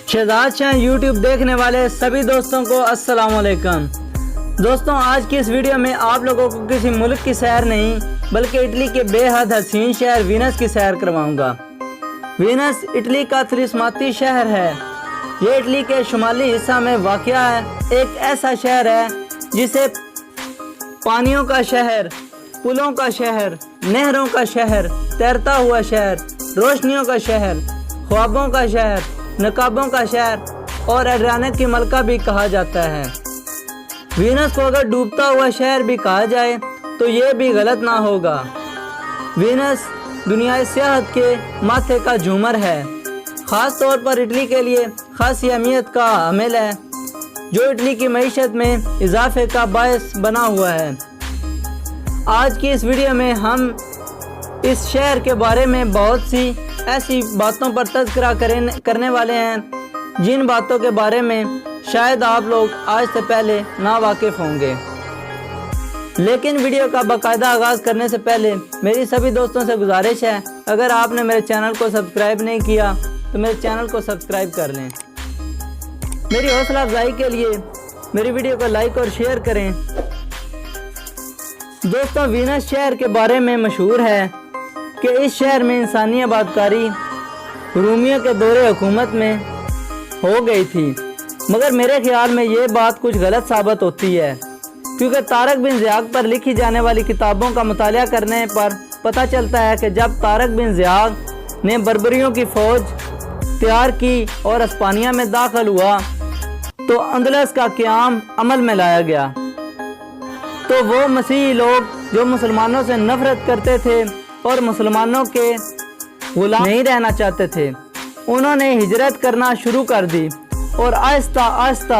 Shahzad Shah YouTube देखने वाले सभी दोस्तों को अस्सलाम वालेकुम। दोस्तों, आज की इस वीडियो में आप लोगों को किसी मुल्क की सैर नहीं बल्कि इटली के बेहद हसीन शहर वीनस की सैर करवाऊंगा। वीनस इटली का तिलिस्माती शहर है। ये इटली के शुमाली हिस्सा में वाक़या है। एक ऐसा शहर है जिसे पानियों का शहर, पुलों का शहर, नहरों का शहर, तैरता हुआ शहर, रोशनियों का शहर, ख्वाबों का शहर, नकाबों का शहर और एड्रियाटिक की मलका भी कहा जाता है। वीनस को अगर डूबता हुआ शहर भी कहा जाए तो ये भी गलत ना होगा। वीनस दुनियाई सियाहत के माथे का झूमर है। ख़ास तौर पर इटली के लिए खासी अहमियत का हामिल है, जो इटली की मईशत में इजाफे का बायस बना हुआ है। आज की इस वीडियो में हम इस शहर के बारे में बहुत सी ऐसी बातों पर तज़किरा करने वाले हैं जिन बातों के बारे में शायद आप लोग आज से पहले ना वाकिफ़ होंगे। लेकिन वीडियो का बाकायदा आगाज़ करने से पहले मेरी सभी दोस्तों से गुजारिश है, अगर आपने मेरे चैनल को सब्सक्राइब नहीं किया तो मेरे चैनल को सब्सक्राइब कर लें। मेरी हौसला अफजाई के लिए मेरी वीडियो को लाइक और शेयर करें। दोस्तों, वीनस शहर के बारे में मशहूर है कि इस शहर में इंसानी आबादकारी रूमियों के दौरे हुकूमत में हो गई थी, मगर मेरे ख्याल में ये बात कुछ गलत साबित होती है, क्योंकि तारक बिन ज़ियाद पर लिखी जाने वाली किताबों का मुतालिया करने पर पता चलता है कि जब तारक बिन ज़ियाद ने बर्बरियों की फ़ौज तैयार की और स्पेनिया में दाखिल हुआ तो अंदलस का क़याम अमल में लाया गया। तो वो मसीही लोग जो मुसलमानों से नफरत करते थे और मुसलमानों के गुलाम नहीं रहना चाहते थे, उन्होंने हिजरत करना शुरू कर दी और आहिस्ता आहिस्ता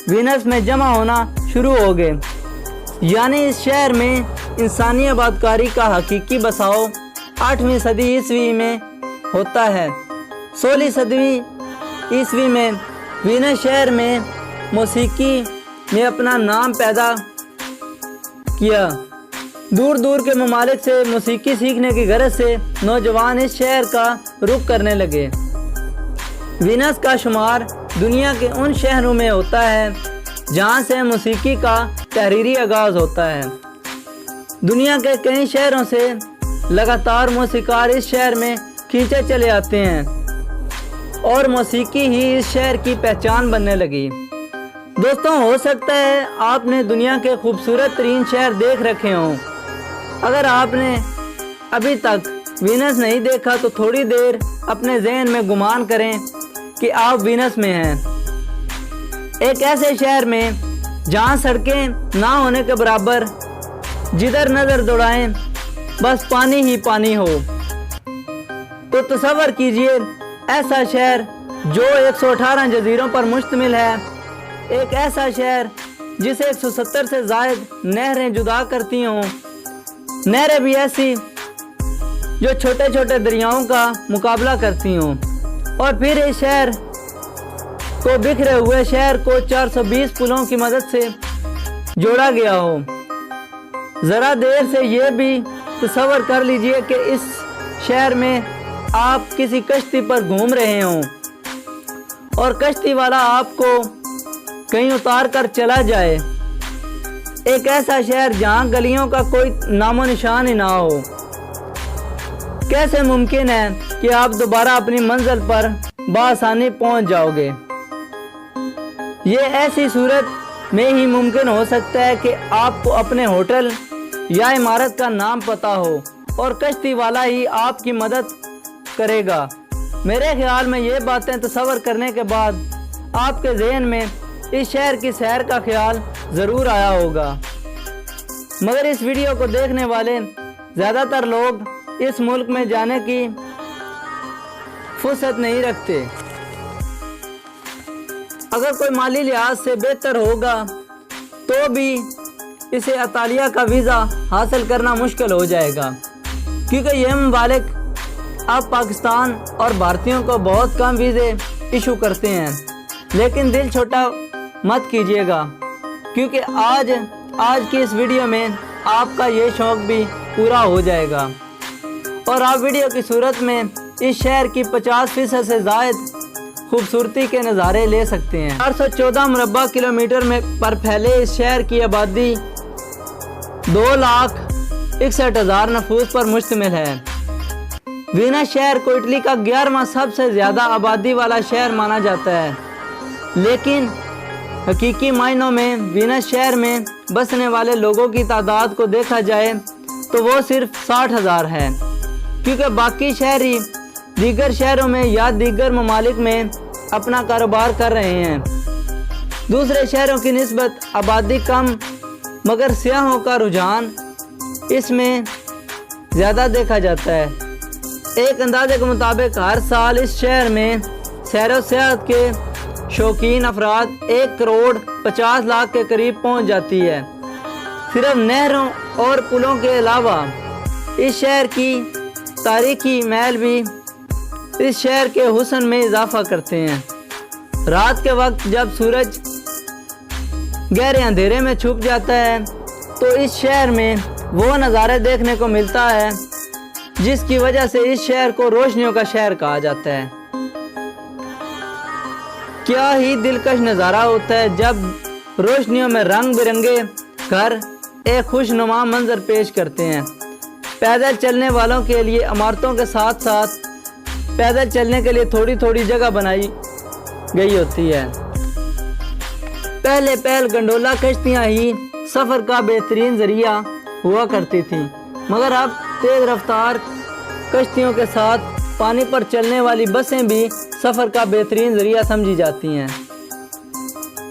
वीनस में जमा होना शुरू हो गए। यानी इस शहर में इंसानी आबादकारी का हकीकी बसाव 8वीं सदी ईस्वी में होता है। 16वीं सदी ईस्वी में वीनस शहर में मौसीकी ने अपना नाम पैदा किया। दूर दूर के ममालिक से मौसीकी सीखने की गरज से नौजवान इस शहर का रुख करने लगे। वीनस का शुमार दुनिया के उन शहरों में होता है जहां से मौसीकी का तहरीरी आगाज़ होता है। दुनिया के कई शहरों से लगातार मौसीकार इस शहर में खींचे चले आते हैं और मौसीकी ही इस शहर की पहचान बनने लगी। दोस्तों, हो सकता है आपने दुनिया के खूबसूरत तरीन शहर देख रखे हों। अगर आपने अभी तक वीनस नहीं देखा तो थोड़ी देर अपने जहन में गुमान करें कि आप वीनस में हैं, एक ऐसे शहर में जहां सड़कें ना होने के बराबर, जिधर नज़र दौड़ाएं बस पानी ही पानी हो। तो तसव्वुर कीजिए ऐसा शहर जो 118 जजीरों पर मुश्तमिल है, एक ऐसा शहर जिसे 170 से ज़ायद नहरें जुदा करती हों, नहरें भी ऐसी जो छोटे छोटे दरियाओं का मुकाबला करती हों, और फिर इस शहर को बिखरे हुए शहर को 420 पुलों की मदद से जोड़ा गया हो। ज़रा देर से ये भी तसव्वुर कर लीजिए कि इस शहर में आप किसी कश्ती पर घूम रहे हों और कश्ती वाला आपको कहीं उतार कर चला जाए। एक ऐसा शहर जहां गलियों का कोई नामो निशान ही ना हो। कैसे मुमकिन है कि आप दोबारा अपनी मंजिल पर बआसानी पहुंच जाओगे? ये ऐसी सूरत में ही मुमकिन हो सकता है कि आपको अपने होटल या इमारत का नाम पता हो और कश्ती वाला ही आपकी मदद करेगा। मेरे ख्याल में ये बातें तसव्वुर करने के बाद आपके ज़हन में इस शहर की सैर का ख्याल ज़रूर आया होगा, मगर इस वीडियो को देखने वाले ज़्यादातर लोग इस मुल्क में जाने की फुर्सत नहीं रखते। अगर कोई माली लिहाज से बेहतर होगा तो भी इसे इतालिया का वीज़ा हासिल करना मुश्किल हो जाएगा, क्योंकि यह ममालिक अब पाकिस्तान और भारतीयों को बहुत कम वीज़े इशू करते हैं। लेकिन दिल छोटा मत कीजिएगा, क्योंकि आज की इस वीडियो में आपका ये शौक़ भी पूरा हो जाएगा और आप वीडियो की सूरत में इस शहर की 50% से ज़ायद खूबसूरती के नज़ारे ले सकते हैं। 414 मुरबा किलोमीटर में पर फैले इस शहर की आबादी 2,61,000 नफूस पर मुश्तमिल है। वीनस शहर को इटली का 11वां सबसे ज़्यादा आबादी वाला शहर माना जाता है, लेकिन हकीकी मायनों में वीनस शहर में बसने वाले लोगों की तादाद को देखा जाए तो वो सिर्फ 60,000 है, क्योंकि बाकी शहरी दीगर शहरों में या दीगर ममालिक में अपना कारोबार कर रहे हैं। दूसरे शहरों की निस्बत आबादी कम, मगर सियाहों का रुझान इसमें ज़्यादा देखा जाता है। एक अंदाजे के मुताबिक हर साल इस शहर में सैर व सियाहत के शौकीन अफराद 1,50,00,000 के करीब पहुंच जाती है। सिर्फ नहरों और पुलों के अलावा इस शहर की तारीखी महल भी इस शहर के हुस्न में इजाफा करते हैं। रात के वक्त जब सूरज गहरे अंधेरे में छुप जाता है तो इस शहर में वो नज़ारे देखने को मिलता है जिसकी वजह से इस शहर को रोशनियों का शहर कहा जाता है। क्या ही दिलकश नज़ारा होता है जब रोशनियों में रंग बिरंगे घर एक खुशनुमा मंजर पेश करते हैं। पैदल चलने वालों के लिए इमारतों के साथ साथ पैदल चलने के लिए थोड़ी थोड़ी जगह बनाई गई होती है। पहले गंडोला कश्तियाँ ही सफ़र का बेहतरीन ज़रिया हुआ करती थी, मगर अब तेज़ रफ्तार कश्तियों के साथ पानी पर चलने वाली बसें भी सफ़र का बेहतरीन ज़रिया समझी जाती हैं।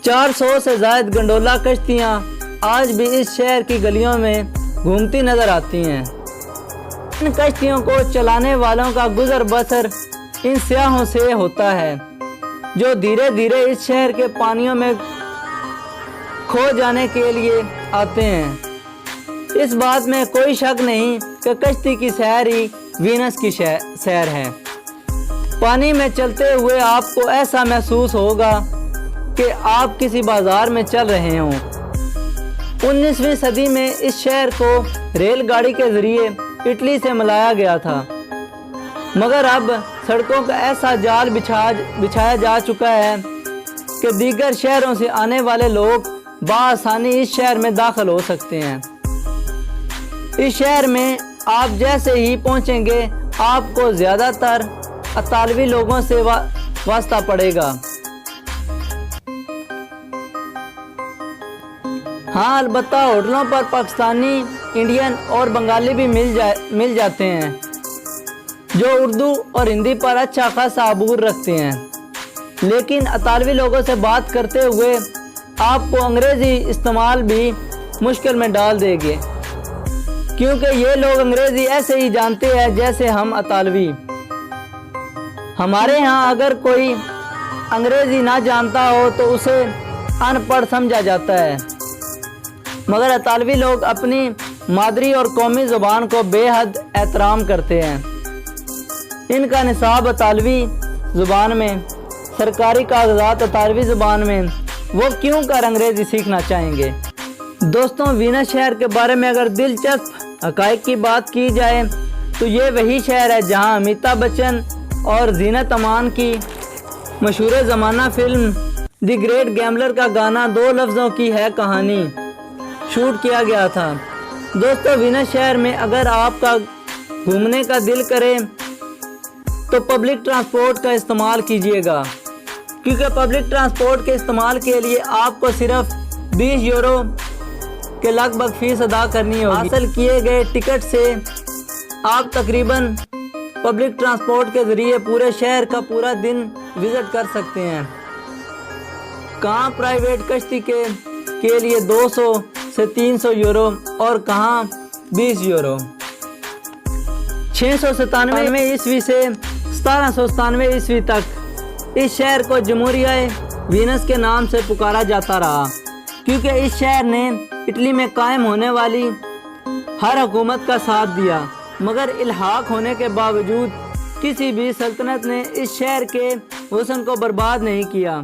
400 से ज़ायद गंडोला कश्तियाँ आज भी इस शहर की गलियों में घूमती नज़र आती हैं। इन कश्तियों को चलाने वालों का गुजर बसर इन सियाहों से होता है जो धीरे धीरे इस शहर के पानियों में खो जाने के लिए आते हैं। इस बात में कोई शक नहीं कि कश्ती की सैर ही वीनस की सैर है। पानी में चलते हुए आपको ऐसा महसूस होगा कि आप किसी बाजार में चल रहे हों। 19वीं सदी में इस शहर को रेलगाड़ी के ज़रिए इटली से मिलाया गया था, मगर अब सड़कों का ऐसा जाल बिछाया जा चुका है कि दीगर शहरों से आने वाले लोग बआसानी इस शहर में दाखिल हो सकते हैं। इस शहर में आप जैसे ही पहुंचेंगे आपको ज़्यादातर अतालवी लोगों से वास्ता पड़ेगा। हाँ, अलबत्ता होटलों पर पाकिस्तानी, इंडियन और बंगाली भी मिल जाते हैं जो उर्दू और हिंदी पर अच्छा खासा अबूर रखते हैं, लेकिन अतालवी लोगों से बात करते हुए आपको अंग्रेज़ी इस्तेमाल भी मुश्किल में डाल देंगे, क्योंकि ये लोग अंग्रेज़ी ऐसे ही जानते हैं जैसे हम अतालवी। हमारे यहाँ अगर कोई अंग्रेज़ी ना जानता हो तो उसे अनपढ़ समझा जाता है, मगर अतालवी लोग अपनी मादरी और कौमी ज़ुबान को बेहद एहतराम करते हैं। इनका निसाब अतालवी ज़ुबान में, सरकारी कागजात अतालवी ज़ुबान में, वो क्यों कर अंग्रेज़ी सीखना चाहेंगे। दोस्तों, वीनस शहर के बारे में अगर दिलचस्प हक़ाइक़ की बात की जाए तो ये वही शहर है जहाँ अमिताभ बच्चन और ज़ीनत अमान की मशहूर ज़माना फिल्म द ग्रेट गैम्बलर का गाना 2 लफ्ज़ों की है कहानी शूट किया गया था। दोस्तों, वीनस शहर में अगर आपका घूमने का दिल करे तो पब्लिक ट्रांसपोर्ट का इस्तेमाल कीजिएगा, क्योंकि पब्लिक ट्रांसपोर्ट के इस्तेमाल के लिए आपको सिर्फ 20 यूरो के लगभग फ़ीस अदा करनी होगी। हासिल किए गए टिकट से आप तकरीबन पब्लिक ट्रांसपोर्ट के ज़रिए पूरे शहर का पूरा दिन विज़िट कर सकते हैं। कहाँ प्राइवेट कश्ती के लिए 200 से 300 यूरो और कहाँ 20 यूरो। 697 ईस्वी से 1797 ईस्वी तक इस शहर को जमहूरिया वीनस के नाम से पुकारा जाता रहा, क्योंकि इस शहर ने इटली में कायम होने वाली हर हुकूमत का साथ दिया, मगर इल्हाक होने के बावजूद किसी भी सल्तनत ने इस शहर के हुस्न को बर्बाद नहीं किया।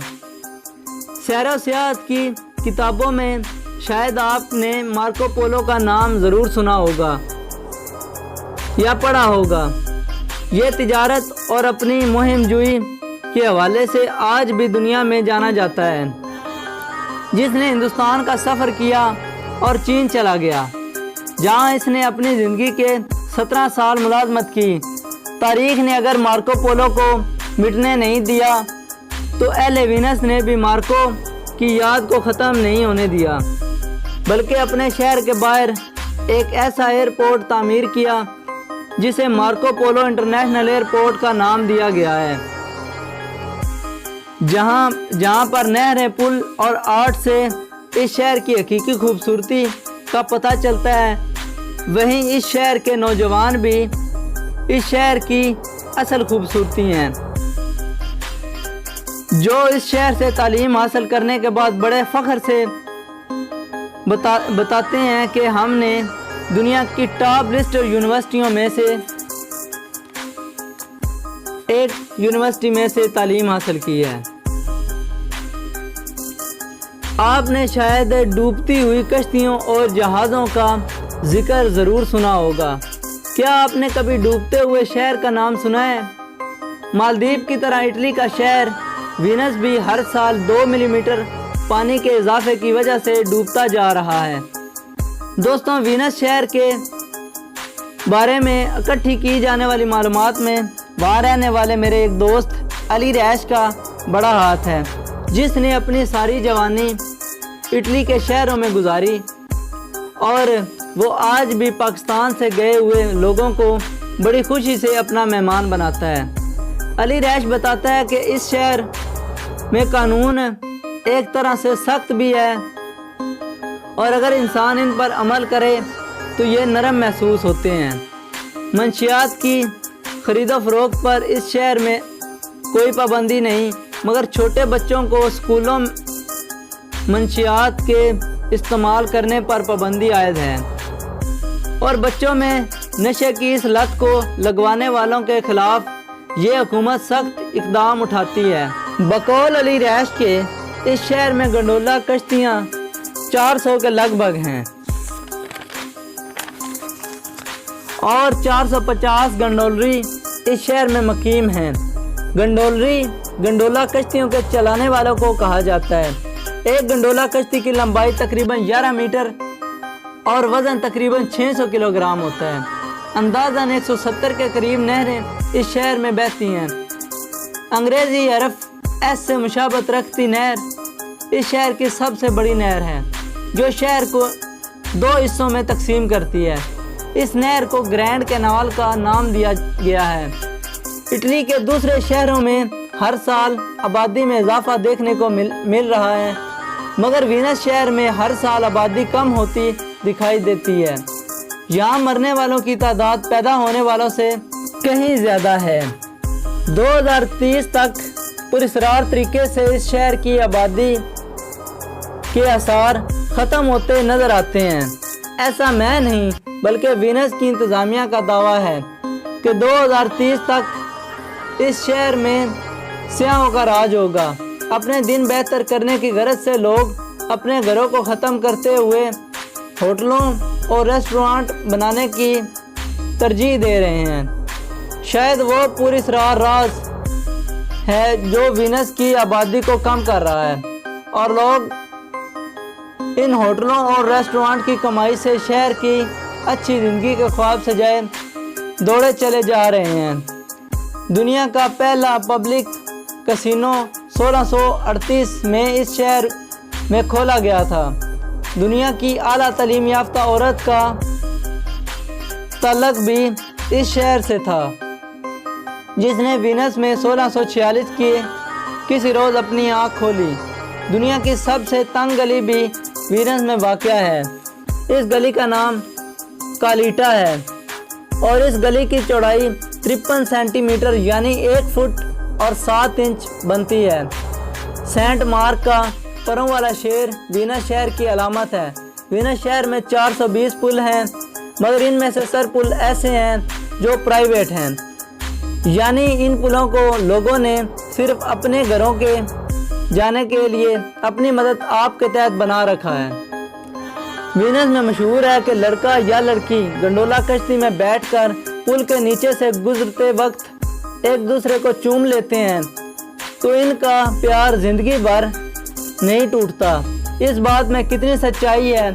सैर व सियाहत की किताबों में शायद आपने मार्को पोलो का नाम ज़रूर सुना होगा या पढ़ा होगा। ये तिजारत और अपनी मुहिम जुई کے حوالے سے آج بھی دنیا میں جانا جاتا ہے، جس نے ہندوستان کا سفر کیا اور چین چلا گیا، جہاں اس نے اپنی زندگی کے 17 سال ملازمت کی۔ تاریخ نے اگر مارکو پولو کو مٹنے نہیں دیا تو اہل وینس نے بھی مارکو کی یاد کو ختم نہیں ہونے دیا، بلکہ اپنے شہر کے باہر ایک ایسا ایئرپورٹ تعمیر کیا جسے مارکو پولو انٹرنیشنل ایئرپورٹ کا نام دیا گیا ہے، جہاں پر نہریں، پل اور آرٹ سے اس شہر کی حقیقی خوبصورتی کا پتہ چلتا ہے۔ وہیں اس شہر کے نوجوان بھی اس شہر کی اصل خوبصورتی ہیں، جو اس شہر سے تعلیم حاصل کرنے کے بعد بڑے فخر سے بتاتے ہیں کہ ہم نے دنیا کی ٹاپ لسٹ یونیورسٹیوں میں سے ایک یونیورسٹی میں سے تعلیم حاصل کی ہے۔ آپ نے شاید ڈوبتی ہوئی کشتیوں اور جہازوں کا ذکر ضرور سنا ہوگا۔ کیا آپ نے کبھی ڈوبتے ہوئے شہر کا نام سنا ہے؟ مالدیپ کی طرح اٹلی کا شہر وینس بھی ہر سال 2 ملی میٹر پانی کے اضافے کی وجہ سے ڈوبتا جا رہا ہے۔ دوستوں، وینس شہر کے بارے میں اکٹھی کی جانے والی معلومات میں وہاں رہنے والے میرے ایک دوست علی ریش کا بڑا ہاتھ ہے، جس نے اپنی ساری جوانی اٹلی کے شہروں میں گزاری اور وہ آج بھی پاکستان سے گئے ہوئے لوگوں کو بڑی خوشی سے اپنا مہمان بناتا ہے۔ علی ریش بتاتا ہے کہ اس شہر میں قانون ایک طرح سے سخت بھی ہے، اور اگر انسان ان پر عمل کرے تو یہ نرم محسوس ہوتے ہیں۔ منشیات کی خرید و فروخت پر اس شہر میں کوئی پابندی نہیں، مگر چھوٹے بچوں کو اسکولوں منشیات کے استعمال کرنے پر پابندی عائد ہے، اور بچوں میں نشے کی اس لت کو لگوانے والوں کے خلاف یہ حکومت سخت اقدام اٹھاتی ہے۔ بقول علی ریش کے اس شہر میں گنڈولا کشتیاں 400 کے لگ بھگ ہیں اور 450 گنڈولری اس شہر میں مقیم ہیں۔ گنڈولا کشتیوں کے چلانے والوں کو کہا جاتا ہے۔ ایک گنڈولا کشتی کی لمبائی تقریباً 11 میٹر اور وزن تقریباً 600 کلو گرام ہوتا ہے۔ اندازاً 170 کے قریب نہریں اس شہر میں بہتی ہیں۔ انگریزی حرف ایس سے مشابہت رکھتی نہر اس شہر کی سب سے بڑی نہر ہے، جو شہر کو 2 حصوں میں تقسیم کرتی ہے۔ اس نہر کو گرینڈ کینال کا نام دیا گیا ہے۔ اٹلی کے دوسرے شہروں میں ہر سال آبادی میں اضافہ دیکھنے کو مل رہا ہے، مگر وینس شہر میں ہر سال آبادی کم ہوتی دکھائی دیتی ہے۔ یہاں مرنے والوں کی تعداد پیدا ہونے والوں سے کہیں زیادہ ہے۔ 2030 تک پراسرار طریقے سے اس شہر کی آبادی کے آثار ختم ہوتے نظر آتے ہیں۔ ایسا میں نہیں بلکہ وینس کی انتظامیہ کا دعویٰ ہے کہ 2030 تک اس شہر میں سیاحوں کا راج ہوگا۔ اپنے دن بہتر کرنے کی غرض سے لوگ اپنے گھروں کو ختم کرتے ہوئے ہوٹلوں اور ریسٹورانٹ بنانے کی ترجیح دے رہے ہیں۔ شاید وہ پراسرار راز ہے جو وینس کی آبادی کو کم کر رہا ہے، اور لوگ ان ہوٹلوں اور ریسٹورانٹ کی کمائی سے شہر کی اچھی زندگی کے خواب سجائے دوڑے چلے جا رہے ہیں۔ دنیا کا پہلا پبلک کسینو 1638 میں اس شہر میں کھولا گیا تھا۔ دنیا کی اعلیٰ تعلیم یافتہ عورت کا تعلق بھی اس شہر سے تھا، جس نے وینس میں 1646 کی کسی روز اپنی آنکھ کھولی۔ دنیا کی سب سے تنگ گلی بھی وینس میں واقع ہے۔ اس گلی کا نام کالیٹا ہے، اور اس گلی کی چوڑائی 53 سینٹی میٹر یعنی 1 فٹ اور 7 انچ بنتی ہے۔ سینٹ مارک کا پروں والا شیر وینس شہر کی علامت ہے۔ وینس شہر میں 420 پل ہیں، مگر ان میں سے سر پل ایسے ہیں جو پرائیویٹ ہیں، یعنی ان پلوں کو لوگوں نے صرف اپنے گھروں کے جانے کے لیے اپنی مدد آپ کے تحت بنا رکھا ہے۔ وینس میں مشہور ہے کہ لڑکا یا لڑکی گنڈولا کشتی میں بیٹھ کر پل کے نیچے سے گزرتے وقت ایک دوسرے کو چوم لیتے ہیں، تو ان کا پیار زندگی بھر نہیں ٹوٹتا۔ اس بات میں کتنی سچائی ہے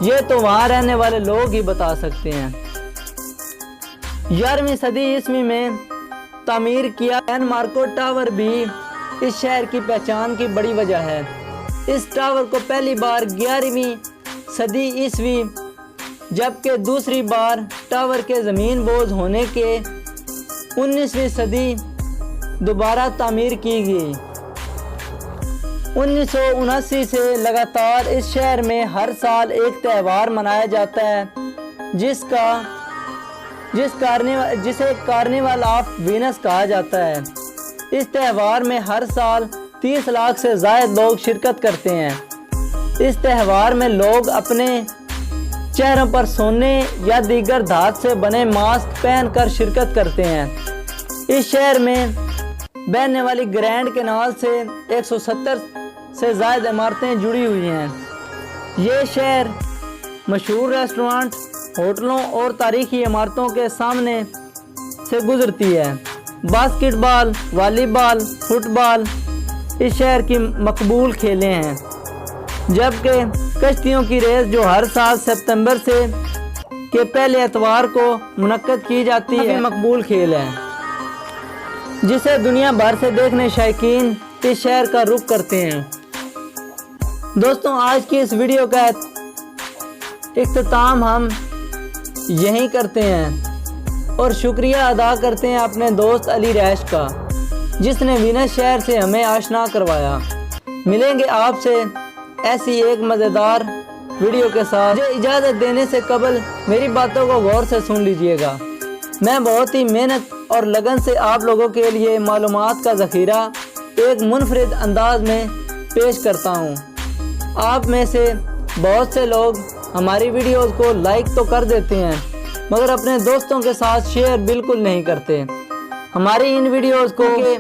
یہ تو وہاں رہنے والے لوگ ہی بتا سکتے ہیں۔ 11ویں صدی عیسوی میں تعمیر کیا سین مارکو ٹاور بھی اس شہر کی پہچان کی بڑی وجہ ہے۔ اس ٹاور کو پہلی بار 11ویں صدی عیسوی جبکہ دوسری بار ٹاور کے زمین بوز ہونے کے 19ویں صدی دوبارہ تعمیر کی گئی۔ 1979 سے لگاتار اس شہر میں ہر سال ایک تہوار منایا جاتا ہے جسے کارنیول آف وینس کہا جاتا ہے۔ اس تہوار میں ہر سال 30 لاکھ سے زائد لوگ شرکت کرتے ہیں۔ اس تہوار میں لوگ اپنے چہروں پر سونے یا دیگر دھات سے بنے ماسک پہن کر شرکت کرتے ہیں۔ اس شہر میں بہنے والی گرینڈ کینال سے 170 سے زائد عمارتیں جڑی ہوئی ہیں۔ یہ شہر مشہور ریسٹورانٹ، ہوٹلوں اور تاریخی عمارتوں کے سامنے سے گزرتی ہے۔ باسکٹ بال، والی بال، فٹ بال اس شہر کی مقبول کھیلیں ہیں، جبکہ کشتیوں کی ریس جو ہر سال ستمبر کے پہلے اتوار کو منعقد کی جاتی ہے مقبول کھیل ہے، جسے دنیا بھر سے دیکھنے شائقین اس شہر کا رخ کرتے ہیں۔ دوستوں، آج کی اس ویڈیو کا اختتام ہم یہیں کرتے ہیں اور شکریہ ادا کرتے ہیں اپنے دوست علی ریش کا، جس نے وینس شہر سے ہمیں آشنا کروایا۔ ملیں گے آپ سے ایسی ایک مزیدار ویڈیو کے ساتھ۔ مجھے اجازت دینے سے قبل میری باتوں کو غور سے سن لیجئے گا۔ میں بہت ہی محنت اور لگن سے آپ لوگوں کے لیے معلومات کا ذخیرہ ایک منفرد انداز میں پیش کرتا ہوں۔ آپ میں سے بہت سے لوگ ہماری ویڈیوز کو لائک تو کر دیتے ہیں، مگر اپنے دوستوں کے ساتھ شیئر بالکل نہیں کرتے۔ ہماری ان ویڈیوز کو کہ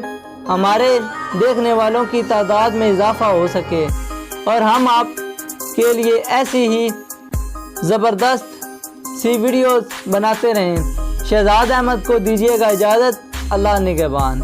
ہمارے دیکھنے والوں کی تعداد میں اضافہ ہو سکے اور ہم آپ کے لیے ایسی ہی زبردست سی ویڈیوز بناتے رہیں۔ شہزاد احمد کو دیجیے گا اجازت۔ اللہ نگہبان۔